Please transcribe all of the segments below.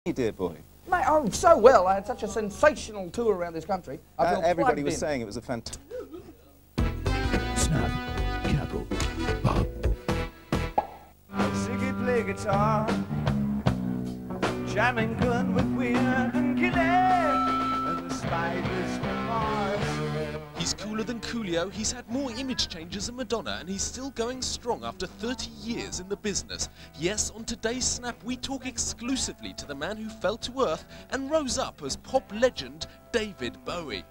Dear boy. Mate, oh, so well. I had such a sensational tour around this country. I feel Everybody was in. saying it was a fantastic... Snap, cackle, pop. Ziggy play guitar, jamming good with weird and Gilly, and the spiders from Mars. He's cooler than Coolio, he's had more image changes than Madonna, and he's still going strong after 30 years in the business. Yes, on today's Snap, we talk exclusively to the man who fell to earth and rose up as pop legend David Bowie.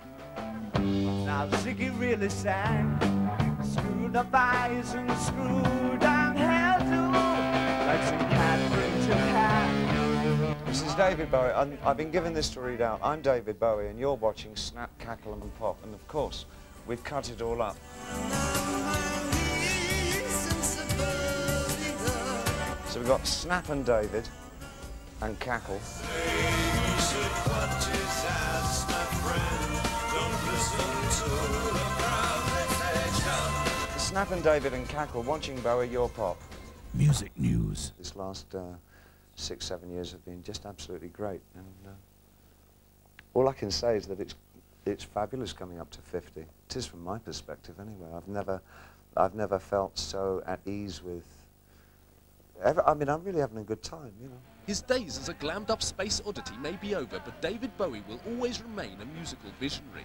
Now Ziggy really sang, screwed up eyes and screwed down hairdo, like some cat printed hat. This is David Bowie. I've been given this to read out. I'm David Bowie, and you're watching Snap, Cackle and Pop. And of course, we've cut it all up. So we've got Snap and David, and Cackle. Snap and David and Cackle, watching Bowie, your Pop. Music news. This last 6, 7 years have been just absolutely great, and all I can say is that it's fabulous coming up to 50. It is from my perspective, anyway. I've never felt so at ease with. I mean, I'm really having a good time, you know. His days as a glammed-up space oddity may be over, but David Bowie will always remain a musical visionary.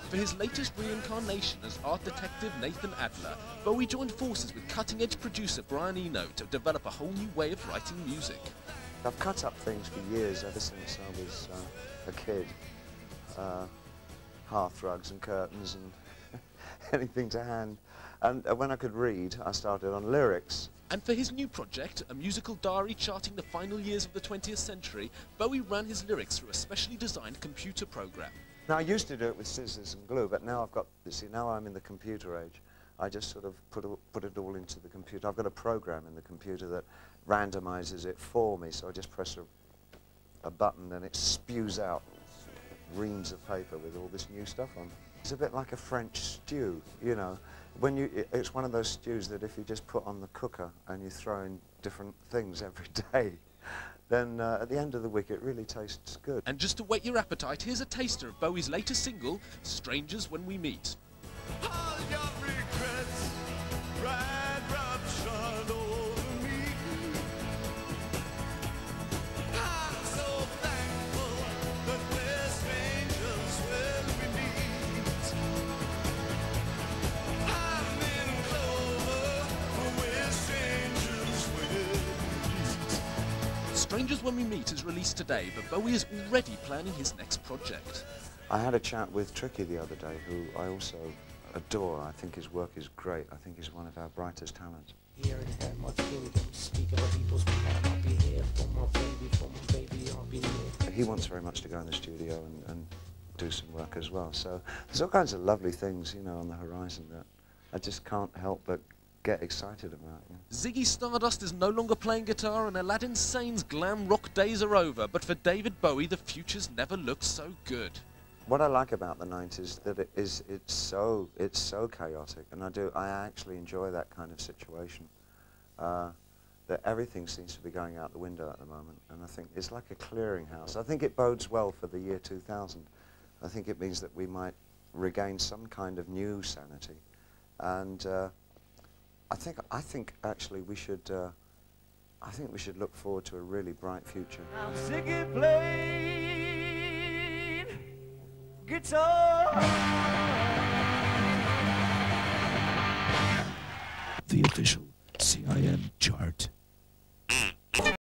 For his latest reincarnation as art detective Nathan Adler, Bowie joined forces with cutting-edge producer Brian Eno to develop a whole new way of writing music. I've cut up things for years, ever since I was a kid. Hearthrugs and curtains and anything to hand. And when I could read, I started on lyrics. And for his new project, a musical diary charting the final years of the 20th century, Bowie ran his lyrics through a specially designed computer program. Now, I used to do it with scissors and glue, but now I've got, you see, now I'm in the computer age. I just sort of put it all into the computer. I've got a program in the computer that randomizes it for me, so I just press a button and it spews out reams of paper with all this new stuff on. It's a bit like a French stew, you know. It's one of those stews that if you just put on the cooker and you throw in different things every day, then at the end of the week it really tastes good. And just to whet your appetite, here's a taster of Bowie's latest single, Strangers When We Meet. All your regrets, right ruptured over me. I'm so thankful that we're strangers when we meet. I'm in clover, but we're strangers when we meet. Strangers When We Meet is released today, but Bowie is already planning his next project. I had a chat with Tricky the other day, who I also adore. I think his work is great. I think he's one of our brightest talents. Here and had my kingdom, speak of people's behalf. I'll be here for my baby, I'll be here. He wants very much to go in the studio and do some work as well. So there's all kinds of lovely things, you know, on the horizon that I just can't help but get excited about. You know. Ziggy Stardust is no longer playing guitar, and Aladdin Sane's glam rock days are over. But for David Bowie, the future's never looked so good. What I like about the 90s that it's so chaotic, and I actually enjoy that kind of situation. That everything seems to be going out the window at the moment, and I think it's like a clearinghouse. I think it bodes well for the year 2000. I think it means that we might regain some kind of new sanity, and I think actually we should look forward to a really bright future. Now Ziggy played guitar. The official CIM chart.